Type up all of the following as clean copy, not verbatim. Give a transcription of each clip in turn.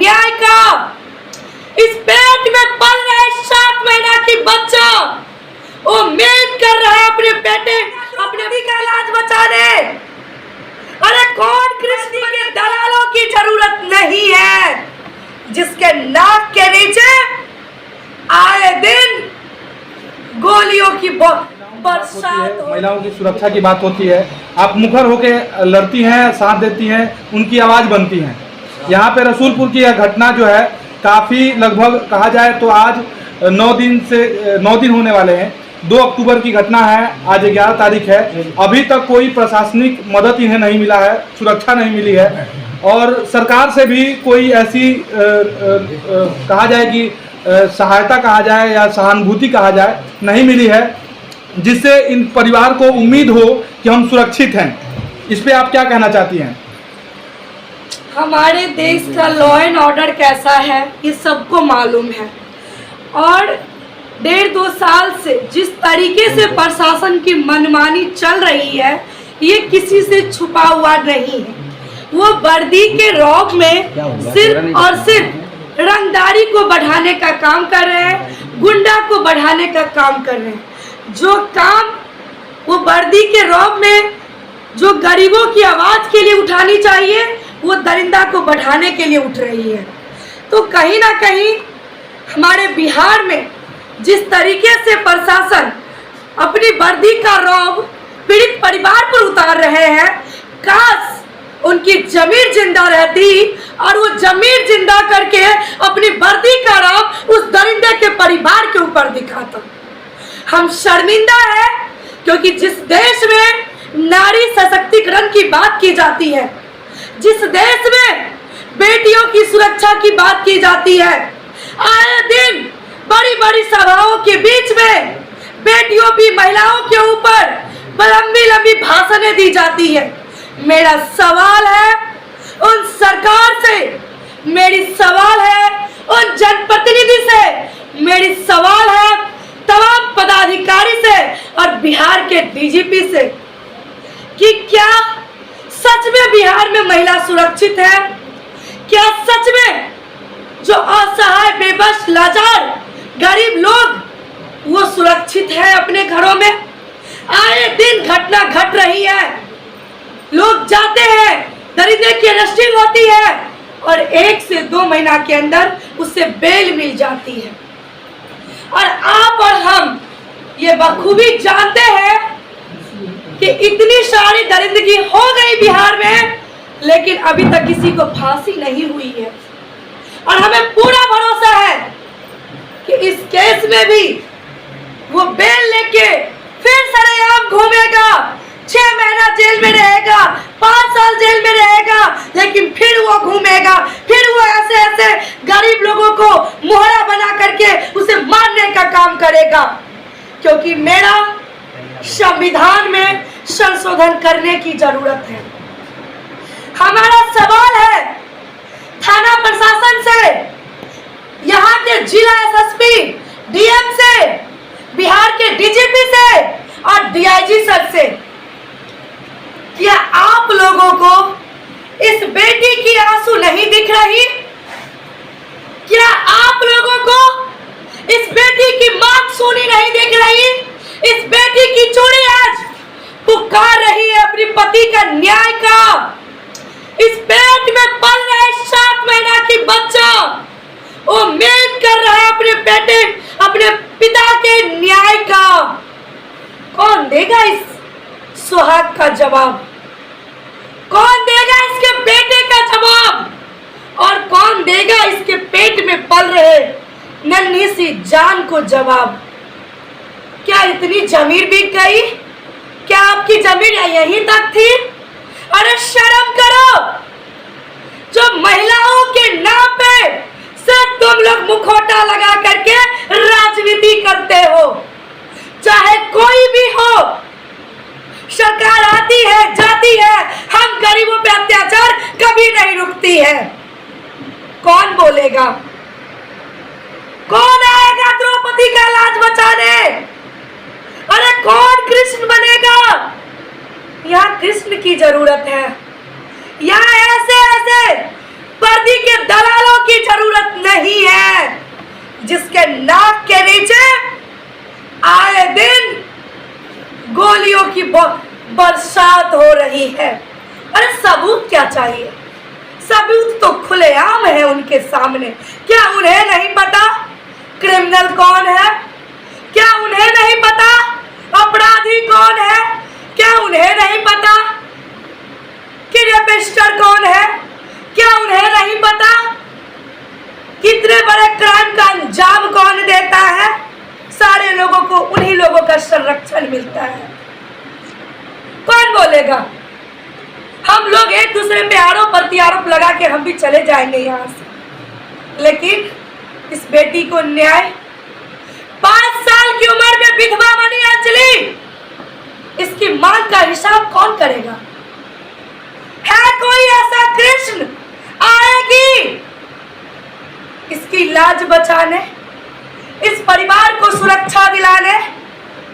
न्याय का। इस पेट में पल रहे 7 महीना की बच्चा उम्मीद कर रहा है अपने बेटे अपने का इलाज बचाने। अरे कौन कृष्ण के दलालों की जरूरत नहीं है, जिसके नाक के नीचे आए दिन गोलियों की बरसात। महिलाओं की सुरक्षा की बात होती है, आप मुखर होके लड़ती हैं, साथ देती हैं, उनकी आवाज बनती हैं। यहाँ पे रसूलपुर की यह घटना जो है काफी लगभग कहा जाए तो आज 9 दिन होने वाले हैं। 2 अक्टूबर की घटना है, आज 11 तारीख है। अभी तक कोई प्रशासनिक मदद इन्हें नहीं मिला है, सुरक्षा नहीं मिली है और सरकार से भी कोई ऐसी कहा जाए कि सहायता कहा जाए या सहानुभूति कहा जाए नहीं मिली है, जिससे इन परिवार को उम्मीद हो कि हम सुरक्षित हैं। इस पे आप क्या कहना चाहती हैं? हमारे देश का लॉ एंड ऑर्डर कैसा है ये सबको मालूम है और 1.5-2 साल से जिस तरीके से प्रशासन की मनमानी चल रही है ये किसी से छुपा हुआ नहीं है। वो वर्दी के रौब में सिर्फ और सिर्फ रंगदारी को बढ़ाने का काम कर रहे हैं, गुंडा को बढ़ाने का काम कर रहे हैं। जो काम वो वर्दी के रौब में जो गरीबों की आवाज के लिए उठानी चाहिए वो दरिंदा को बढ़ाने के लिए उठ रही है। तो कहीं ना कहीं हमारे बिहार में जिस तरीके से प्रशासन अपनी वर्दी का रौब पीड़ित परिवार पर उतार रहे हैं, काश उनकी जमीर जिंदा रहती और वो जमीर जिंदा करके अपनी वर्दी का रौब उस दरिंदे के परिवार के ऊपर दिखाता। हम शर्मिंदा है क्योंकि जिस देश में नारी सशक्तिकरण की बात की जाती है, जिस देश में बेटियों की सुरक्षा की बात की जाती है, आए दिन बड़ी बड़ी सभाओं के बीच में बेटियों की महिलाओं के ऊपर लंबी लंबी भाषणें दी जाती है। मेरा सवाल है उन सरकार से, मेरी सवाल है उन जनप्रतिनिधि से, मेरी सवाल है तमाम पदाधिकारी से और बिहार के डीजीपी से कि क्या सच में बिहार में महिला सुरक्षित है? क्या सच में जो असहाय बेबस लाचार गरीब लोग वो सुरक्षित है अपने घरों में? आए दिन घटना घट रही है, लोग जाते हैं, दरिंदे की अरेस्टिंग होती है और 1 से 2 महीना के अंदर उससे बेल मिल जाती है। और आप और हम ये बखूबी जानते हैं कि इतनी सारी दरिंदगी हो गई बिहार में, लेकिन अभी तक किसी को फांसी नहीं हुई है। और हमें पूरा भरोसा है कि इस केस में भी वो बेल लेके फिर सरेआम घूमेगा, 6 महीना जेल में रहेगा, 5 साल जेल में रहेगा, लेकिन फिर वो घूमेगा, फिर वो ऐसे ऐसे गरीब लोगों को मोहरा बना करके उसे मारने का काम करेगा। क्योंकि मेरा संविधान में संशोधन करने की जरूरत है। हमारा सवाल है थाना प्रशासन से, यहाँ के जिला एसएसपी, डीएम से, बिहार के डीजीपी से और डीआईजी सर से, क्या आप लोगों को इस बेटी की आंसू नहीं दिख रही? क्या आप लोगों को इस बेटी की मांग सुनी नहीं दिख रही? इस बेटी की चूड़ी आज पुकार रही है अपने पति का न्याय का। इस पेट में पल रहे 7 महीना की बच्चा उम्मीद कर रहा है अपने बेटे अपने पिता के न्याय का। कौन देगा इस सुहाग का जवाब? कौन देगा इसके बेटे का जवाब? और कौन देगा इसके पेट में पल रहे नन्ही सी जान को जवाब? क्या इतनी जमीर बिक गई? क्या आपकी जमीर यहीं तक थी? अरे शर्म करो, जो महिलाओं के नाम पे सिर्फ तुम लोग मुखौटा लगा करके राजनीति करते हो। चाहे कोई भी हो, सरकार आती है जाती है, हम गरीबों पे अत्याचार कभी नहीं रुकती है। कौन बोलेगा? कौन आएगा द्रौपदी का लाज बचाने? अरे कौन कृष्ण बनेगा? यहाँ कृष्ण की जरूरत है। यहाँ ऐसे ऐसे वर्दी के दलालों की जरूरत नहीं है, जिसके नाक के नीचे आए दिन गोलियों की बरसात हो रही है। अरे सबूत क्या चाहिए? सबूत तो खुलेआम है उनके सामने। क्या उन्हें नहीं पता क्रिमिनल कौन है? क्या उन्हें नहीं पता अपराधी कौन है? क्या उन्हें नहीं पता कि रेपिस्टर कौन है? क्या उन्हें नहीं पता कितने बड़े क्राइम का अंजाम कौन देता है? सारे लोगों को उन्हीं लोगों का संरक्षण मिलता है। कौन बोलेगा? हम लोग एक दूसरे पे आरोप प्रत्यारोप लगा के हम भी चले जाएंगे यहाँ से, लेकिन इस बेटी को न्याय 5 साल की उम्र में विधवा बनी अंजलि, इसकी मांग का हिसाब कौन करेगा? है कोई ऐसा कृष्ण आएगी इसकी लाज बचाने, इस परिवार को सुरक्षा दिलाने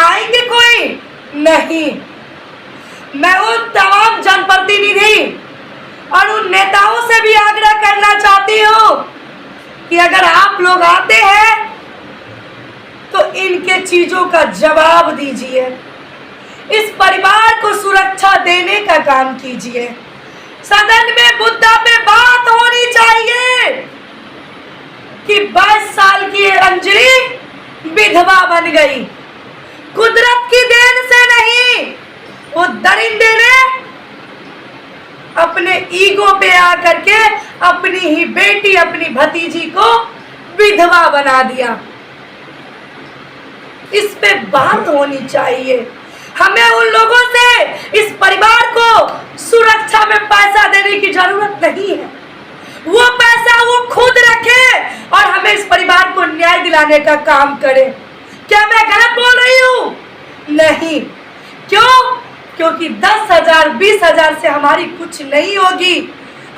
आएंगे कोई? नहीं। मैं उन तमाम जनप्रतिनिधि और उन नेताओं से भी आग्रह करना चाहती हूँ कि अगर आप लोग आते हैं तो इनके चीजों का जवाब दीजिए, इस परिवार को सुरक्षा देने का काम कीजिए। सदन में मुद्दा पे बात होनी चाहिए कि 22 साल की अंजलि विधवा बन गई, कुदरत की देन से नहीं, वो दरिंदे ने अपने ईगो पे आकर के अपनी ही बेटी, अपनी भतीजी को विधवा बना दिया। इस पे बात होनी चाहिए। हमें उन लोगों से इस परिवार को सुरक्षा में पैसा देने की जरूरत नहीं है। वो पैसा वो खुद रखे और हमें इस परिवार को न्याय दिलाने का काम करे। क्या मैं गलत बोल रही हूँ? नहीं। क्यों? क्योंकि 10,000 20,000 से हमारी कुछ नहीं होगी।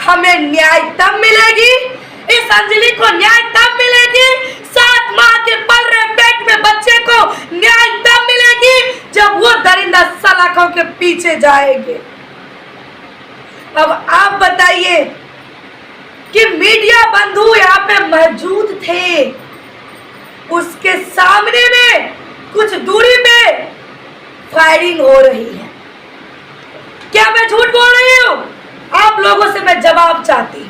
हमें न्याय तब मिलेगी, इस अंजलि को न्याय तब मिलेगी, 7 माह के पल रहे पेट में बच्चे को न्याय तब मिलेगी जब वो दरिंदा सलाखों के पीछे जाएंगे। अब आप बताइए कि मीडिया बंधु यहाँ पे मौजूद थे, उसके सामने में कुछ दूरी पे फायरिंग हो रही है। क्या मैं झूठ बोल रही हूँ? आप लोगों से मैं जवाब चाहती हूँ,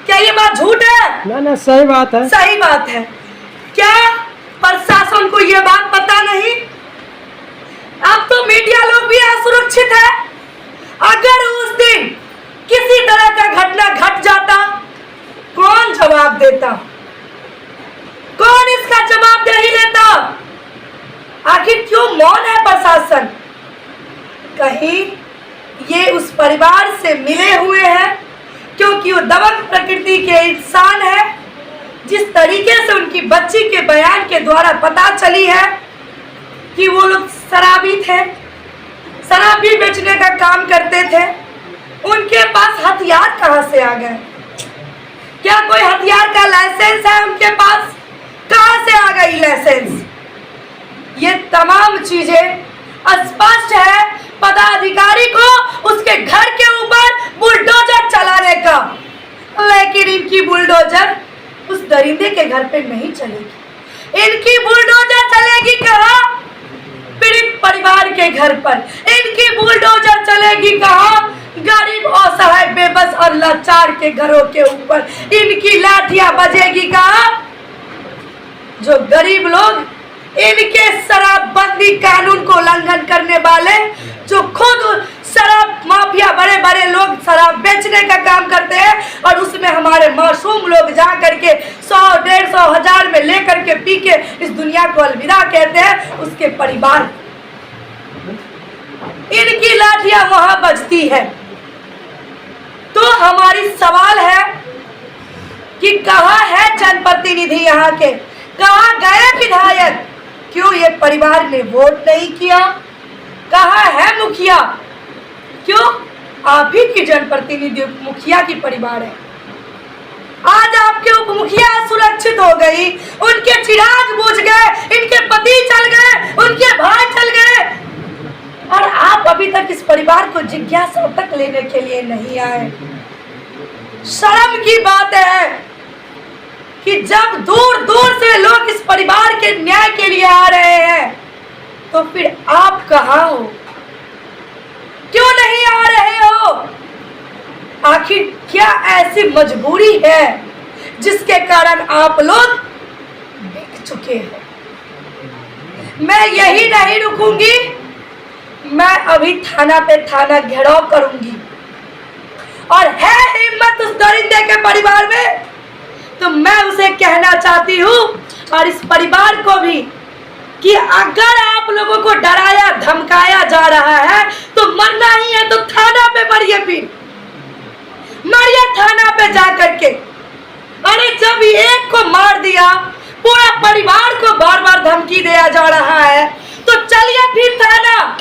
क्या ये बात झूठ है? ना सही बात है। सही बात है। क्या प्रशासन को ये बात पता नहीं? अब तो मीडिया लोग भी असुरक्षित है। अगर उस दिन किसी तरह का घटना घट जाता, कौन जवाब देता? कौन इसका जवाबदेही लेता? आखिर क्यों मौन है प्रशासन? कहीं ये उस परिवार से मिले हुए हैं क्योंकि वो दबंग प्रकृति के इंसान है। जिस तरीके से उनकी बच्ची के बयान के द्वारा पता चली है कि वो लोग शराबी थे, शराब भी बेचने का काम करते थे, उनके पास हथियार कहाँ से आ गए? क्या कोई हथियार का लाइसेंस है उनके पास? कहाँ से आ गई लाइसेंस? ये तमाम चीजें स्पष्ट है पदाधिकारी को उसके घर के ऊपर बुलडोजर चलाने का, लेकिन इनकी बुलडोजर उस दरिंदे के घर पे नहीं चलेगी। इनकी बुलडोजर चलेगी कहाँ? पीड़ित परिवार के घर पर। इनकी बुलडोजर चलेगी कहाँ? गरीब असहाय बेबस और लाचार के घरों के ऊपर। इनकी लाठियां बजेगी कहाँ? जो गरीब लोग इनके शराबबंदी कानून को उल्लंघन करने वाले, जो खुद शराब माफिया बड़े बड़े लोग शराब बेचने का काम करते हैं और उसमें हमारे मासूम लोग जा करके 100, 150, 1000 में लेकर के पी के इस दुनिया को अलविदा कहते हैं, उसके परिवार, इनकी लाठियां वहां बजती है। तो हमारी सवाल है कि कहाँ है जनप्रतिनिधि यहाँ के? कहाँ गए विधायक? क्यों ये परिवार ने वोट नहीं किया? कहाँ है मुखिया? क्यों? आप ही की जनप्रतिनिधि मुखिया की परिवार है। आज आपके उप मुखिया सुरक्षित हो गई, उनके चिराग बुझ गए, इनके पति चल गए, उनके भाई चल गए, और आप अभी तक इस परिवार को जिज्ञासा तक लेने के लिए नहीं आए। शर्म की बात है कि जब दूर दूर से लोग इस परिवार के न्याय के लिए आ रहे हैं तो फिर आप कहाँ हो? क्यों नहीं आ रहे हो? आखिर क्या ऐसी मजबूरी है जिसके कारण आप लोग बिक चुके हैं? मैं यही नहीं रुकूंगी, मैं अभी थाना पे थाना घेराव करूंगी और है हिम्मत उस दरिंदे के परिवार में तो मैं उसे कहना चाहती हूँ और इस परिवार को भी कि अगर आप लोगों को डराया धमकाया जा रहा है तो मरना ही है तो थाना पे मरिए, फिर मरिए थाना पे जा करके। अरे जब एक को मार दिया, पूरा परिवार को बार बार धमकी दिया जा रहा है तो चलिए फिर थाना।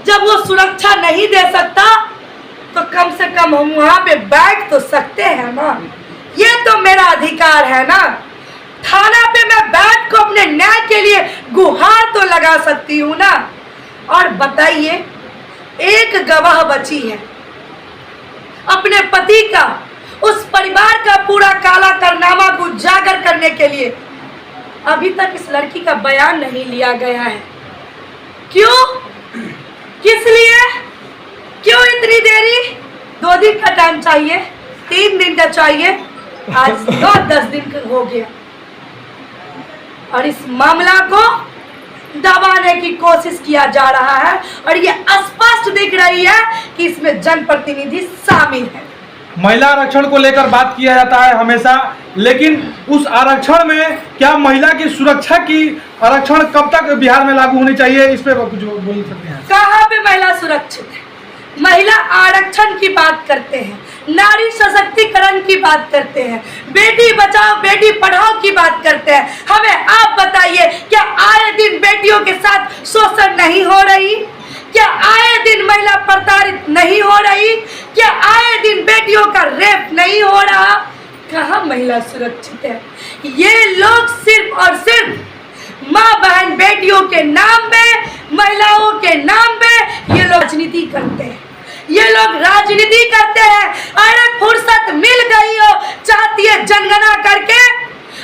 जब वो सुरक्षा नहीं दे सकता तो कम से कम हम वहां पे बैठ तो सकते हैं ना, ये तो मेरा अधिकार है ना। थाना पे मैं बैठ को अपने न्याय के लिए गुहार तो लगा सकती हूँ ना। और बताइए, एक गवाह बची है अपने पति का, उस परिवार का पूरा काला कारनामा को उजागर करने के लिए। अभी तक इस लड़की का बयान नहीं लिया गया है। क्यों? किस लिए? क्यों इतनी देरी? 2 दिन का टाइम चाहिए, 3 दिन का चाहिए, आज 10 दिन का हो गया और इस मामला को दबाने की कोशिश किया जा रहा है और ये स्पष्ट दिख रही है कि इसमें जनप्रतिनिधि शामिल है। महिला आरक्षण को लेकर बात किया जाता है हमेशा, लेकिन उस आरक्षण में क्या महिला की सुरक्षा की आरक्षण कब तक बिहार में लागू होनी चाहिए, इस पे कुछ बोल सकते हैं? कहाँ पे महिला सुरक्षित है? महिला आरक्षण की बात करते हैं, नारी सशक्तिकरण की बात करते हैं, बेटी बचाओ बेटी पढ़ाओ की बात करते हैं। हमें आप बताइए, क्या आए दिन बेटियों के साथ शोषण नहीं हो रही? क्या आए दिन महिला प्रताड़ित नहीं हो रही? क्या आए दिन बेटियों का रेप नहीं हो रहा? कहाँ महिला सुरक्षित है? ये लोग सिर्फ और सिर्फ माँ बहन बेटियों के नाम पे, महिलाओं के नाम पे ये लोग राजनीति करते हैं। ये लोग राजनीति करते हैं। अरे फुर्सत मिल गई हो, चाहती है जनगणना करके,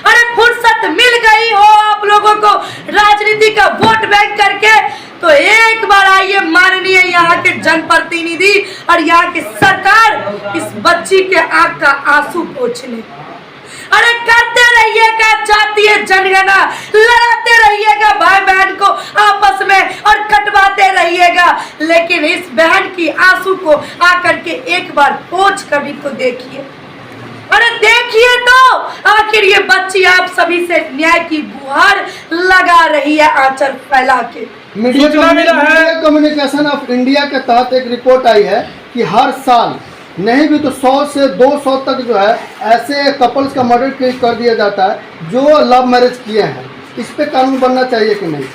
अरे फुर्सत मिल गई हो आप लोगों को राजनीति का वोट बैंक करके, तो एक बार आइए माननीय यहाँ के जनप्रतिनिधि और यहाँ की सरकार इस बच्ची के आंख का आंसू पोंछने। अरे करते रहिएगा जातीय जनगणना, लड़ाते रहिएगा भाई बहन को आपस में और कटवाते रहिएगा, लेकिन इस बहन की आंसू को आकर के एक बार पोंछ कभी तो देखिए। अरे देखिए तो आखिर ये बच्ची आप सभी से न्याय की गुहार लगा रही है आंचल फैला के। मीडिया कम्युनिकेशन ऑफ इंडिया के तहत एक रिपोर्ट आई है कि हर साल नहीं भी तो 100 से 200 तक जो है ऐसे कपल्स का मर्डर कर दिया जाता है जो लव मैरिज किए हैं। इस पे कानून बनना चाहिए कि नहीं?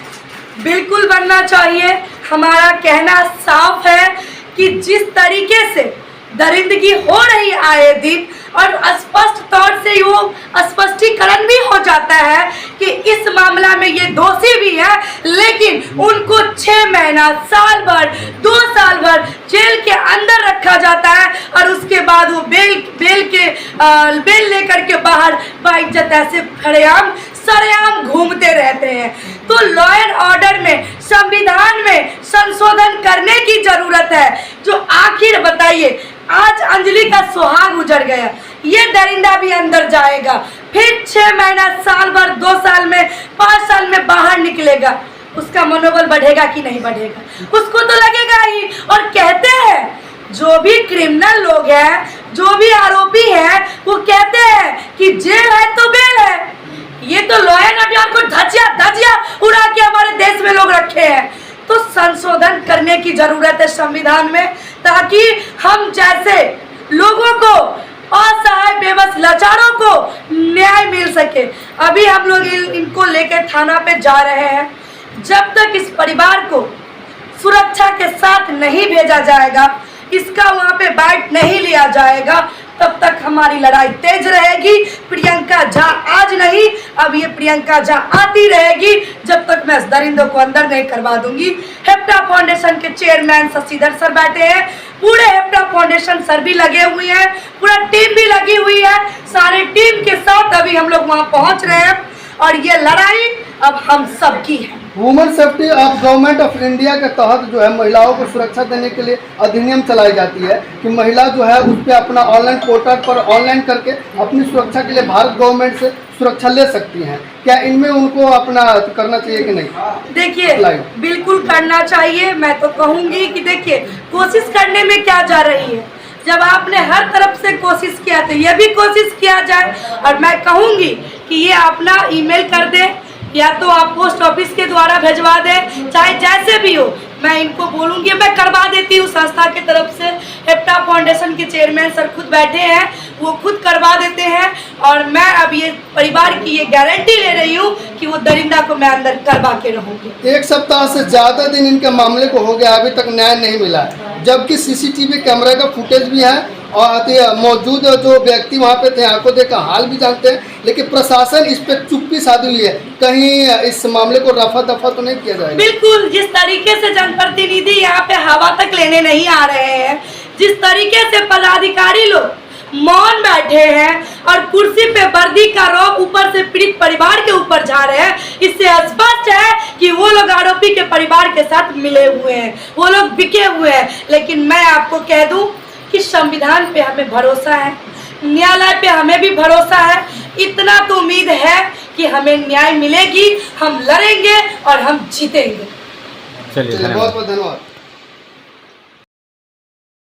बिल्कुल बनना चाहिए। हमारा कहना साफ है कि जिस तरीके से दरिंदगी हो रही आए दिन और स्पष्ट तौर से वो स्पष्टीकरण भी हो जाता है कि इस मामला में ये दोषी भी है, लेकिन उनको 6 महीना, साल भर, 2 साल भर जेल के अंदर रखा जाता है और उसके बाद वो बेल लेकर के बाहर बाइज्जत ऐसे सरेआम घूमते रहते हैं। तो लॉ एंड ऑर्डर में, संविधान में संशोधन करने की जरूरत है। जो आखिर बताइए, आज अंजलि का सुहाग उजड़ गया, ये दरिंदा भी अंदर जाएगा, फिर 6 महीना, साल भर, 2 साल में, 5 साल में बाहर निकलेगा, उसका मनोबल बढ़ेगा कि नहीं बढ़ेगा? उसको तो लगेगा ही। और कहते हैं जो भी क्रिमिनल लोग हैं, जो भी आरोपी हैं, वो कहते हैं कि जेल है तो बेल है। ये तो लॉ एंड ऑर्डर को धजिया उड़ा के हमारे देश में लोग रखे हैं। तो संशोधन करने की जरूरत है संविधान में, ताकि हम जैसे लोगों को, असहाय बेबस लाचारों को न्याय मिल सके। अभी हम लोग इनको लेकर थाना पे जा रहे हैं। जब तक इस परिवार को सुरक्षा के साथ नहीं भेजा जाएगा, इसका वहाँ पे बैट नहीं लिया जाएगा तब तक हमारी लड़ाई तेज रहेगी। प्रियंका झा आज नहीं, अब ये प्रियंका झा आती रहेगी जब तक मैं इस दरिंदों को अंदर नहीं करवा दूंगी। हेप्टा फाउंडेशन के चेयरमैन शशिधर सर बैठे हैं, पूरे हेप्टा फाउंडेशन सर भी लगे हुए हैं, पूरा टीम भी लगी हुई है। सारे टीम के साथ अभी हम लोग वहाँ पहुँच रहे हैं और ये लड़ाई अब हम सब की है। Women safety of government of India के तहत जो है महिलाओं को सुरक्षा देने के लिए अधिनियम चलाई जाती है कि महिला जो है उस पर अपना ऑनलाइन पोर्टल पर ऑनलाइन करके अपनी सुरक्षा के लिए भारत गवर्नमेंट से सुरक्षा ले सकती हैं। क्या इनमें उनको अपना करना चाहिए कि नहीं? देखिए बिल्कुल करना चाहिए। मैं तो कहूँगी कि देखिए कोशिश करने में क्या जा रही है, जब आपने हर तरफ से कोशिश किया तो ये भी कोशिश किया जाए। और मैं कहूँगी कि ये अपना ईमेल कर दे या तो आप पोस्ट ऑफिस के द्वारा भिजवा दें, चाहे जैसे भी हो। मैं इनको बोलूँगी, मैं करवा देती हूँ संस्था की तरफ से। हेप्टा फाउंडेशन के चेयरमैन सर खुद बैठे हैं, वो खुद करवा देते हैं। और मैं अब ये परिवार की ये गारंटी ले रही हूँ कि वो दरिंदा को मैं अंदर करवा के रहूँगी। 1 सप्ताह से ज़्यादा दिन इनके मामले को हो गया, अभी तक न्याय नहीं मिला है, जबकि सीसीटीवी कैमरे का फुटेज भी है और मौजूद जो व्यक्ति वहाँ पे थे आंखों देखा हाल भी जानते हैं, लेकिन प्रशासन इस पे चुप्पी साधी हुई है। कहीं इस मामले को रफा दफा तो नहीं किया जाएगा? बिल्कुल, जिस तरीके से जनप्रतिनिधि यहाँ पे हवा तक लेने नहीं आ रहे हैं, जिस तरीके से पदाधिकारी लोग मौन बैठे हैं और कुर्सी पे वर्दी का रौब ऊपर से पीड़ित परिवार के ऊपर जा रहे हैं, इससे स्पष्ट है कि वो लोग आरोपी के परिवार के साथ मिले हुए हैं, वो लोग बिके हुए हैं। लेकिन मैं आपको कह दूं कि संविधान पे हमें भरोसा है, न्यायालय पे हमें भी भरोसा है। इतना तो उम्मीद है कि हमें न्याय मिलेगी, हम लड़ेंगे और हम जीतेंगे। चलिए बहुत बहुत धन्यवाद।